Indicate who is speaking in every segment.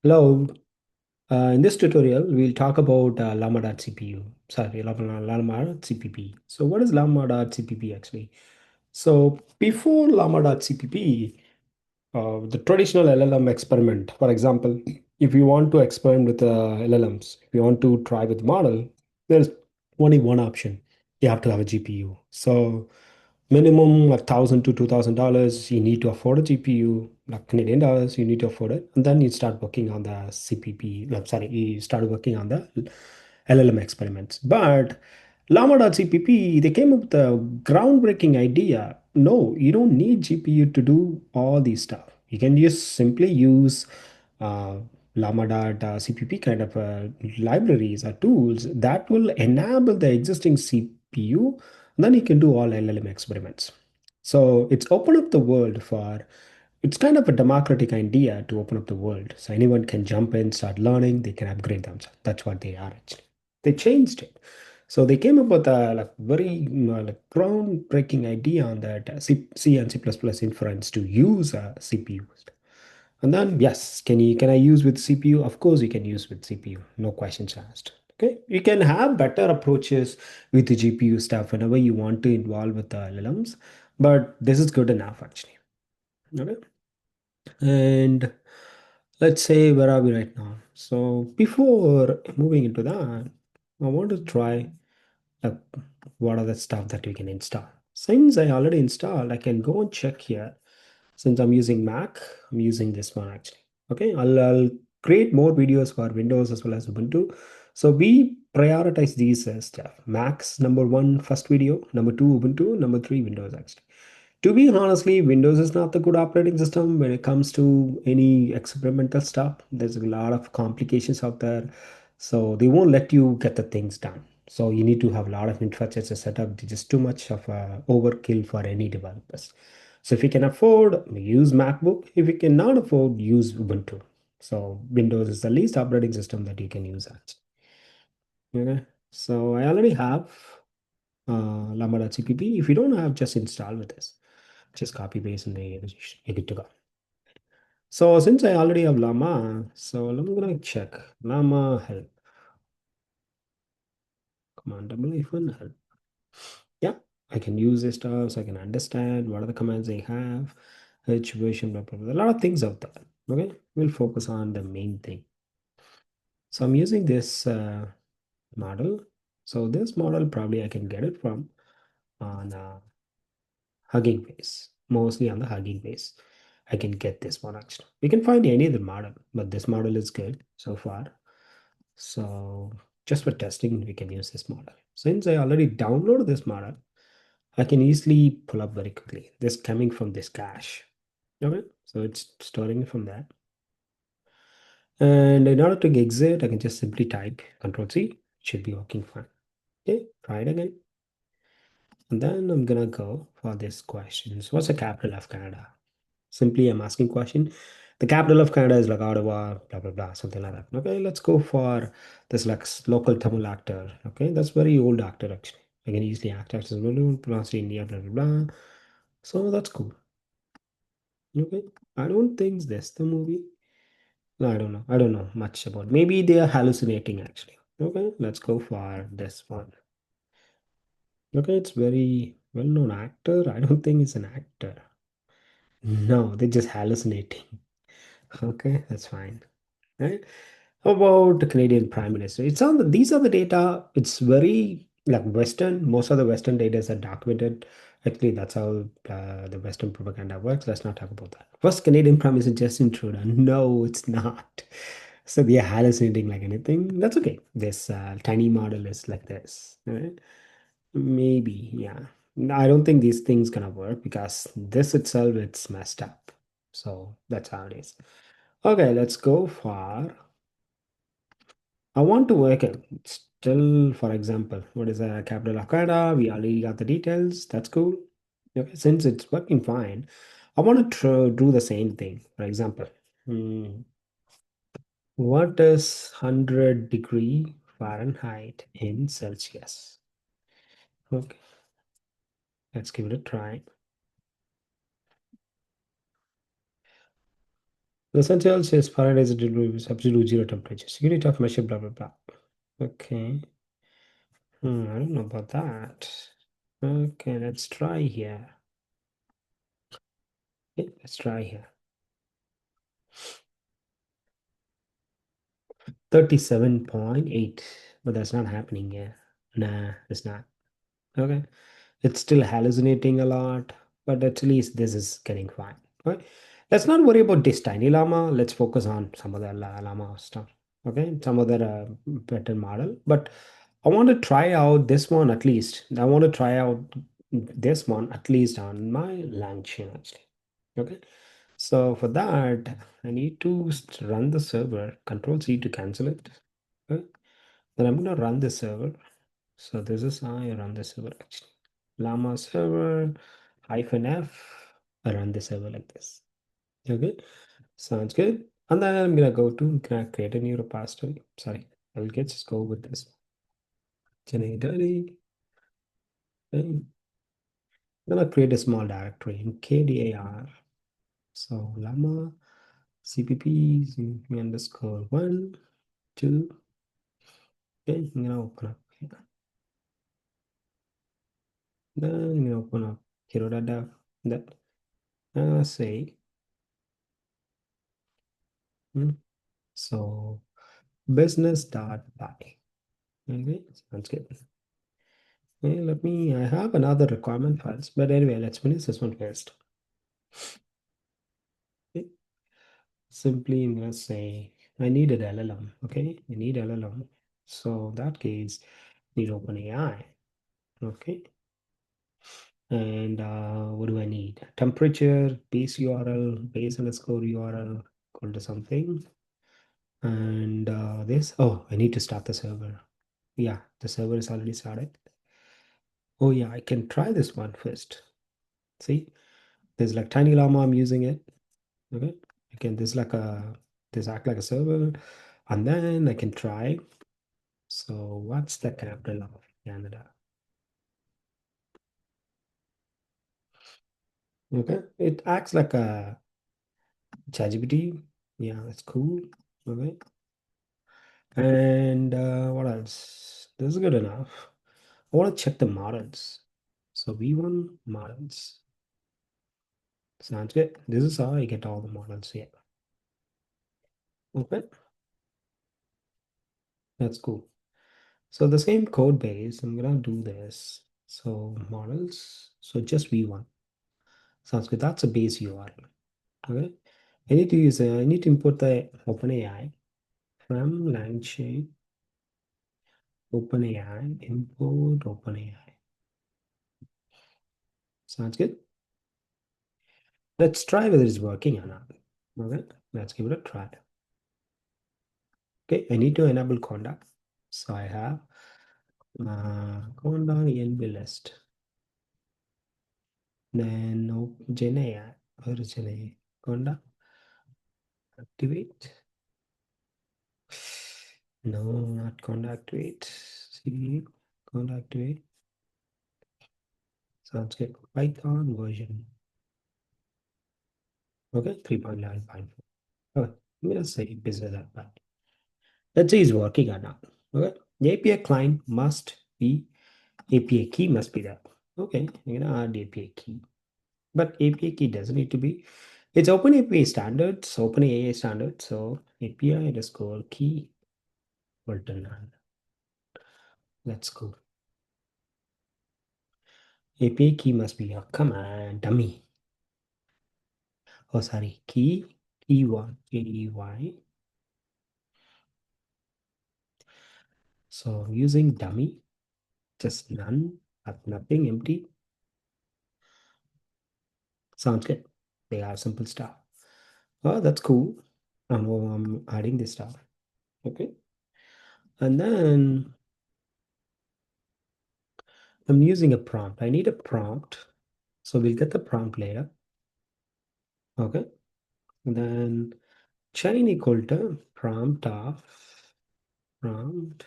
Speaker 1: Hello. In this tutorial, we'll talk about Llama.cpu. Sorry, Llama.cpp. So what is Llama.cpp actually? So before Llama.cpp, the traditional LLM experiment, for example, if you want to experiment with LLMs, if you want to try with model, there's only one option. You have to have a GPU. So minimum like $1,000 to $2,000, you need to afford a GPU, like Canadian dollars, you need to afford it. And then you start working on the CPP, I'm sorry, you start working on the LLM experiments. But Llama.cpp, they came up with a groundbreaking idea. No, you don't need GPU to do all these stuff. You can just simply use uh, Llama.cpp kind of libraries or tools that will enable the existing CPU, and then you can do all LLM experiments. So it's open up the world for, it's kind of a democratic idea to open up the world. So anyone can jump in, start learning, they can upgrade themselves. That's what they are actually. They changed it. So they came up with a like very like groundbreaking idea on that C and C++ inference to use CPU. And then yes, can I use with CPU? Of course you can use with CPU. No questions asked. Okay, you can have better approaches with the GPU stuff whenever you want to involve with the LLMs, but this is good enough actually. Okay, and let's say where are we right now? So before moving into that, I want to try like what are the stuff that we can install. Since I already installed, I can go and check here. Since I'm using Mac, I'm using this one actually. Okay, I'll create more videos for Windows as well as Ubuntu. So we prioritize these stuff. Mac's number one, first video, number two, Ubuntu, number three, Windows actually. To be honestly, Windows is not the good operating system when it comes to any experimental stuff. There's a lot of complications out there. So they won't let you get the things done. So you need to have a lot of infrastructure set up. It's just too much of a overkill for any developers. So if you can afford, use MacBook. If you cannot afford, use Ubuntu. So Windows is the least operating system that you can use actually. Okay. So I already have Llama.cpp. If you don't have, just install with this. Just copy paste and you're good to go. So since I already have Llama, so I'm gonna check Llama help command help. Yeah, I can use this stuff so I can understand what are the commands they have, which version, blah, blah, blah. A lot of things out there. Okay, we'll focus on the main thing. So I'm using this model. So this model probably I can get it from on Hugging Face, mostly on the Hugging Face. I can get this one actually. We can find any other model, but this model is good so far. So just for testing, we can use this model. Since I already downloaded this model, I can easily pull up very quickly. This coming from this cache. Okay, so it's storing it from that. And in order to exit, I can just simply type Control C. It should be working fine. Okay, try it again. And then I'm gonna go for this question. So what's the capital of Canada? Simply I'm asking question. The capital of Canada is like Ottawa, blah blah blah, something like that. Okay, let's go for this like local Tamil actor. Okay, that's very old actor actually. I can easily act as well, pronounce India, blah blah blah. So that's cool. Okay, I don't think this the movie. No, I don't know. I don't know much about. Maybe they are hallucinating actually. Okay, let's go for this one. Okay, it's very well-known actor. I don't think it's an actor. No, they're just hallucinating. Okay, that's fine. Right? How about the Canadian Prime Minister? It's on the, these are the data. It's very like Western. Most of the Western data are documented. Actually, that's how the Western propaganda works. Let's not talk about that. First, Canadian Prime Minister Justin Trudeau. No, it's not. So they are hallucinating like anything. That's okay. This tiny model is like this. Right? Maybe, yeah. No, I don't think these things gonna work because this itself it's messed up. So that's how it is. Okay, let's go for I want to work it. Still, for example, what is the capital of Canada? We already got the details. That's cool. Okay, since it's working fine, I want to do the same thing. For example, hmm, what is 100 degree Fahrenheit in Celsius? Okay, let's give it a try. The essential says Fahrenheit is absolute zero temperature. Unit of measure, blah, blah, blah. Okay. I don't know about that. Okay, let's try here. Okay, let's try here. 37.8, but that's not happening here. Nah, it's not. Okay. It's still hallucinating a lot, but at least this is getting fine. Right? Let's not worry about this tiny llama. Let's focus on some other llama stuff. Okay, some other better model. But I want to try out this one at least. I want to try out this one at least on my LangChain actually. Okay, so for that, I need to run the server. Control C to cancel it. Okay. Then I'm gonna run the server. So this is how I run the server actually. Llama server -f. I run the server like this. Okay, sounds good. And then I'm gonna go to create a new repository. Sorry, I'll just go with this. Generate directory. I'm gonna create a small directory in KDAR. So llama cpp underscore 1 2. Okay, I'm gonna open up here. Then I'm gonna open up hero.dev. That say so business.py. Okay, sounds good. Okay, I have another requirement files, but anyway, let's finish this one first. Okay. Simply, I'm gonna say I need an LLM. Okay, I need LLM. So in that case, need OpenAI. Okay, and what do I need? Temperature, base URL, base underscore URL equal to something, and this. Oh, I need to start the server. Yeah, the server is already started. Oh yeah, I can try this one first. See, there's like tiny llama. I'm using it. Okay, again, this act like a server, and then I can try. So what's the capital of Canada? Okay, it acts like a ChatGPT. Yeah, that's cool. Okay, and what else? This is good enough. I want to check the models. So V1 models. Sounds good. This is how I get all the models here. Okay, that's cool. So the same code base, I'm gonna do this. So models, so just V1. Sounds good. That's a base URL. Okay. I need to import the OpenAI from LangChain, OpenAI, import OpenAI. Sounds good. Let's try whether it's working or not. Okay, let's give it a try. Okay, I need to enable conda. So I have conda env list. Then GenAI, where is GenAI? Conda activate. No, not conda activate. See, conda activate. Sounds good. Python version. Okay, 3.9.4. Okay, I'm gonna say business that bad. Let's say it's working or not. Okay, the API client must be API key must be there. Okay, I'm gonna add API key, but API key doesn't need to be. It's OpenAPI standards, OpenAI standard. So API underscore key equal to none. Let's go. API key must be a command dummy. Oh, sorry, key1 KEY. So using dummy, just none, nothing, empty. Sounds good. They are simple stuff. Oh, that's cool. I'm adding this stuff. Okay. And then I'm using a prompt. I need a prompt. So we'll get the prompt later. Okay. And then chain equal to prompt of prompt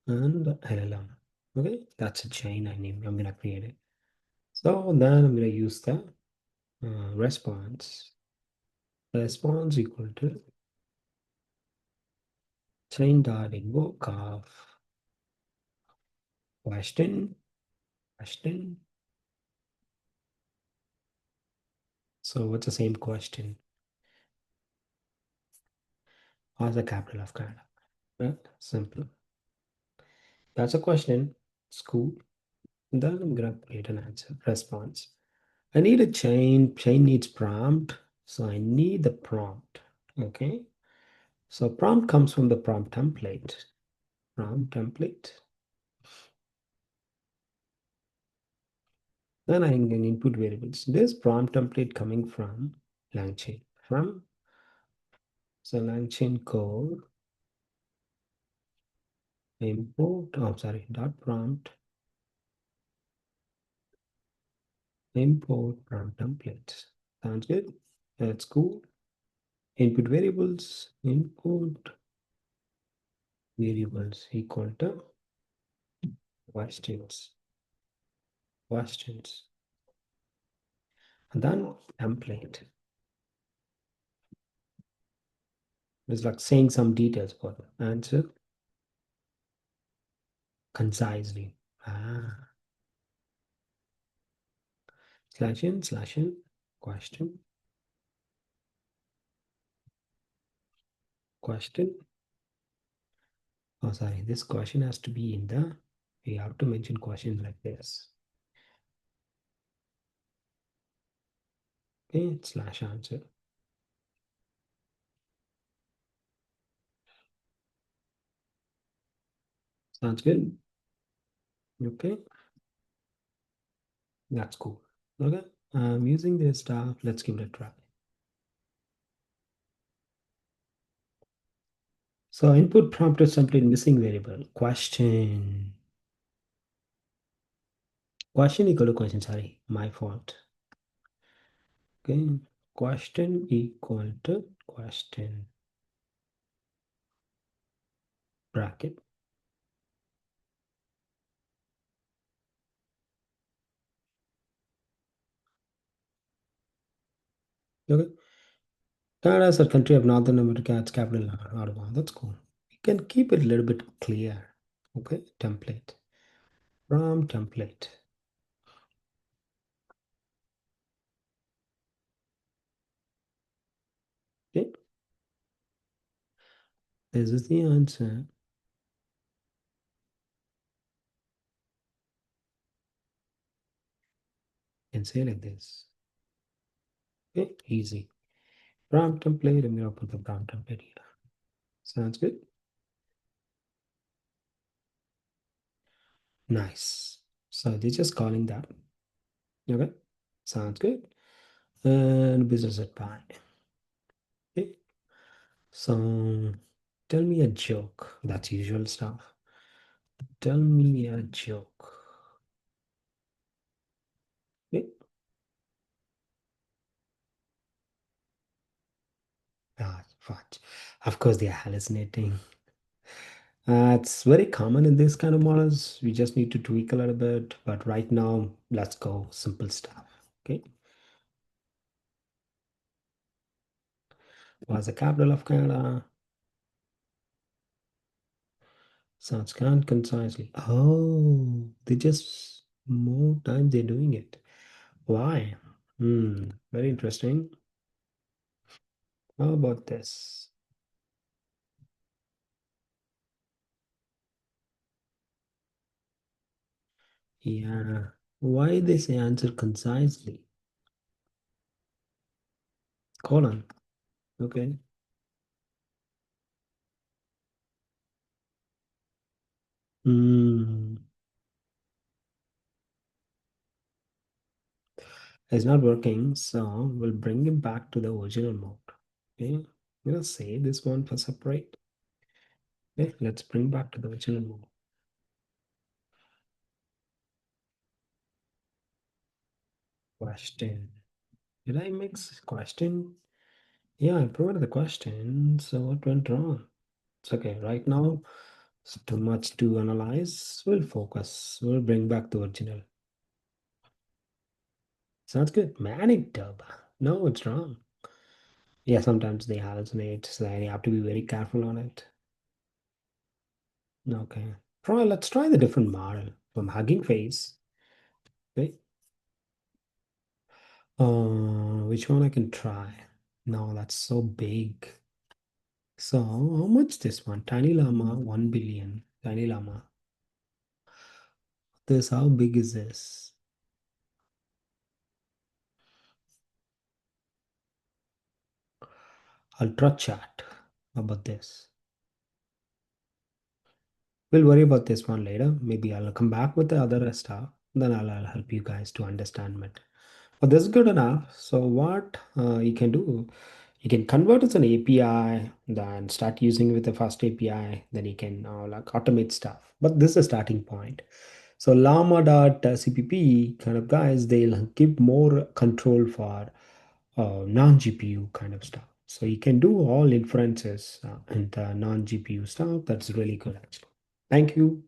Speaker 1: and LLM. Okay. That's a chain I'm going to create it. So then I'm going to use the response response equal to chain dot invoke of question, question. So what's the same question? What's the capital of Canada? Well, simple. That's a question. It's cool. Then I'm gonna create an answer response. I need a chain. Chain needs prompt. So I need the prompt. Okay. So prompt comes from the prompt template. Prompt template. Then I can input variables. This prompt template coming from LangChain. From so LangChain code import. Oh, sorry. Dot prompt import prompt template. Sounds good. That's cool. Input variables. Input variables equal to questions. Questions. And then template. It's like saying some details for the answer concisely. Ah, slash in, question, question. Oh, sorry, this question has to be in the, we have to mention question like this. Okay, slash answer. Sounds good. Okay, that's cool. Okay, I'm using this stuff. Let's give it a try. So input prompt is simply missing variable. Question. Question equal to question, sorry, my fault. Okay, question equal to question. Bracket. Okay. Canada is a country of Northern America. Its capital Ottawa. That's cool. You can keep it a little bit clear. Okay. Template. From template. Okay. This is the answer. You can say like this. Okay. Easy. Prompt template. I'm gonna put the prompt template here. Sounds good. Nice. So they're just calling that. Okay. Sounds good. And business at pi. Okay. So tell me a joke. That's usual stuff. Tell me a joke. Okay. Ah, fudge. Of course, they are hallucinating. It's very common in this kind of models. We just need to tweak a little bit. But right now, let's go simple stuff. Okay. What's the capital of Canada? Sounds kind concisely. Oh, they just more time they're doing it. Why? Very interesting. How about this? Yeah. Why they say answer concisely? Colon. Okay. Hmm. It's not working, so we'll bring it back to the original mode. Okay, I'm gonna save this one for separate. Okay, let's bring back to the original mode. Question. Did I mix question? Yeah, I provided the question. So what went wrong? It's okay. Right now, it's too much to analyze. We'll focus. We'll bring back the original. Sounds good. Manitoba. No, it's wrong. Yeah, sometimes they hallucinate, so you have to be very careful on it. Okay. Let's try the different model from Hugging Face. Okay. Which one I can try? No, that's so big. So how much this one? Tiny Llama, 1 billion. Tiny Llama. This, how big is this? Ultra chat. How about this? We'll worry about this one later. Maybe I'll come back with the other stuff. Then I'll help you guys to understand it. But this is good enough. So what you can do, you can convert as an API, then start using with the first API. Then you can like automate stuff. But this is a starting point. So llama.cpp kind of guys, they'll give more control for non-GPU kind of stuff. So you can do all inferences in the non-GPU stuff. That's really good actually. Thank you.